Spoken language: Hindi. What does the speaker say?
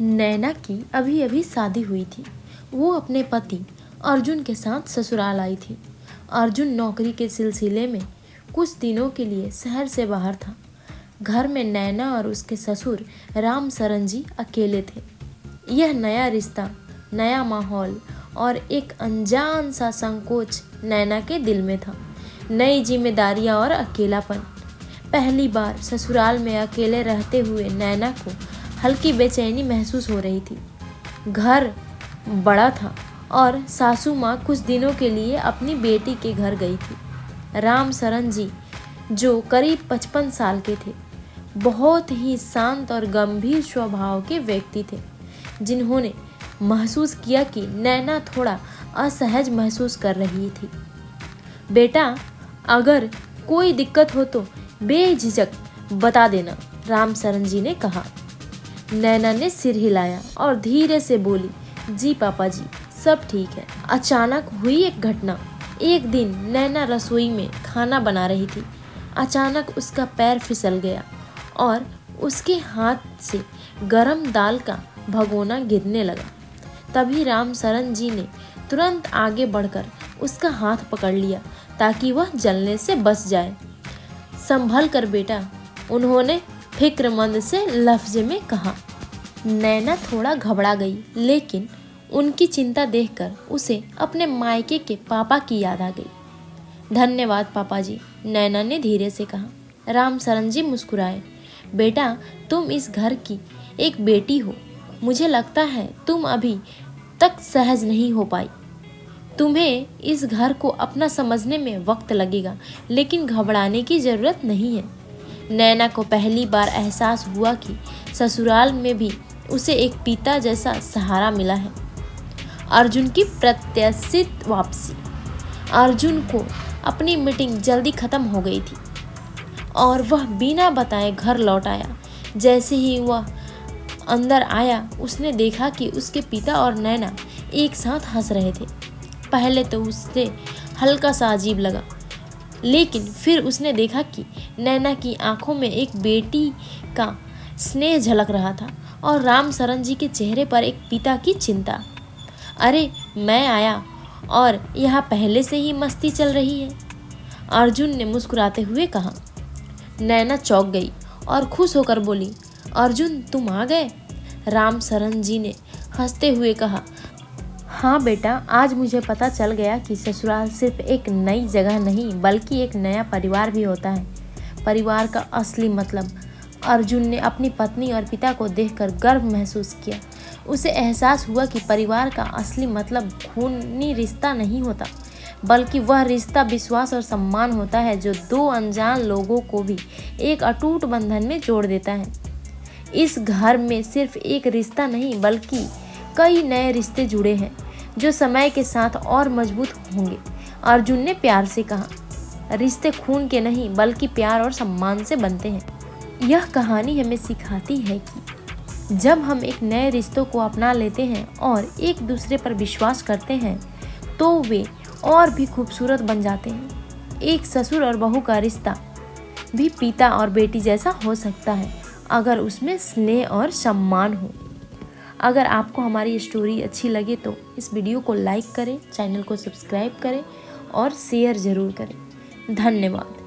नैना की अभी अभी शादी हुई थी। वो अपने पति अर्जुन के साथ ससुराल आई थी। अर्जुन नौकरी के सिलसिले में कुछ दिनों के लिए शहर से बाहर था। घर में नैना और उसके ससुर राम सरन जी अकेले थे। यह नया रिश्ता, नया माहौल और एक अनजान सा संकोच नैना के दिल में था। नई जिम्मेदारियां और अकेलापन। पहली बार ससुराल में अकेले रहते हुए नैना को हल्की बेचैनी महसूस हो रही थी। घर बड़ा था और सासू माँ कुछ दिनों के लिए अपनी बेटी के घर गई थी। राम सरन जी, जो करीब 55 साल के थे, बहुत ही शांत और गंभीर स्वभाव के व्यक्ति थे, जिन्होंने महसूस किया कि नैना थोड़ा असहज महसूस कर रही थी। बेटा, अगर कोई दिक्कत हो तो बेझिझक बता देना, राम सरन जी ने कहा। नैना ने सिर हिलाया और धीरे से बोली, जी पापा जी, सब ठीक है। अचानक हुई एक घटना। एक दिन नैना रसोई में खाना बना रही थी। अचानक उसका पैर फिसल गया और उसके हाथ से गरम दाल का भगोना गिरने लगा। तभी राम सरन जी ने तुरंत आगे बढ़कर उसका हाथ पकड़ लिया ताकि वह जलने से बच जाए। संभल कर बेटा, उन्होंने फिक्रमंद से लफ्ज़ में कहा। नैना थोड़ा घबरा गई, लेकिन उनकी चिंता देखकर उसे अपने मायके के पापा की याद आ गई। धन्यवाद पापा जी, नैना ने धीरे से कहा। राम सरन जी मुस्कुराए। बेटा, तुम इस घर की एक बेटी हो। मुझे लगता है तुम अभी तक सहज नहीं हो पाई। तुम्हें इस घर को अपना समझने में वक्त लगेगा, लेकिन घबराने की ज़रूरत नहीं है। नैना को पहली बार एहसास हुआ कि ससुराल में भी उसे एक पिता जैसा सहारा मिला है। अर्जुन की प्रत्याशित वापसी। अर्जुन को अपनी मीटिंग जल्दी खत्म हो गई थी और वह बिना बताए घर लौट आया। जैसे ही वह अंदर आया, उसने देखा कि उसके पिता और नैना एक साथ हंस रहे थे। पहले तो उसे हल्का सा अजीब लगा, लेकिन फिर उसने देखा कि नैना की आंखों में एक बेटी का स्नेह झलक रहा था और राम सरन जी के चेहरे पर एक पिता की चिंता। अरे, मैं आया और यहाँ पहले से ही मस्ती चल रही है, अर्जुन ने मुस्कुराते हुए कहा। नैना चौंक गई और खुश होकर बोली, अर्जुन तुम आ गए? राम सरन जी ने हंसते हुए कहा, हाँ बेटा, आज मुझे पता चल गया कि ससुराल सिर्फ एक नई जगह नहीं बल्कि एक नया परिवार भी होता है। परिवार का असली मतलब। अर्जुन ने अपनी पत्नी और पिता को देखकर गर्व महसूस किया। उसे एहसास हुआ कि परिवार का असली मतलब खूनी रिश्ता नहीं होता, बल्कि वह रिश्ता विश्वास और सम्मान होता है जो दो अनजान लोगों को भी एक अटूट बंधन में जोड़ देता है। इस घर में सिर्फ एक रिश्ता नहीं बल्कि कई नए रिश्ते जुड़े हैं जो समय के साथ और मजबूत होंगे, अर्जुन ने प्यार से कहा। रिश्ते खून के नहीं बल्कि प्यार और सम्मान से बनते हैं। यह कहानी हमें सिखाती है कि जब हम एक नए रिश्तों को अपना लेते हैं और एक दूसरे पर विश्वास करते हैं तो वे और भी खूबसूरत बन जाते हैं। एक ससुर और बहू का रिश्ता भी पिता और बेटी जैसा हो सकता है अगर उसमें स्नेह और सम्मान हो। अगर आपको हमारी स्टोरी अच्छी लगे तो इस वीडियो को लाइक करें, चैनल को सब्सक्राइब करें और शेयर ज़रूर करें। धन्यवाद।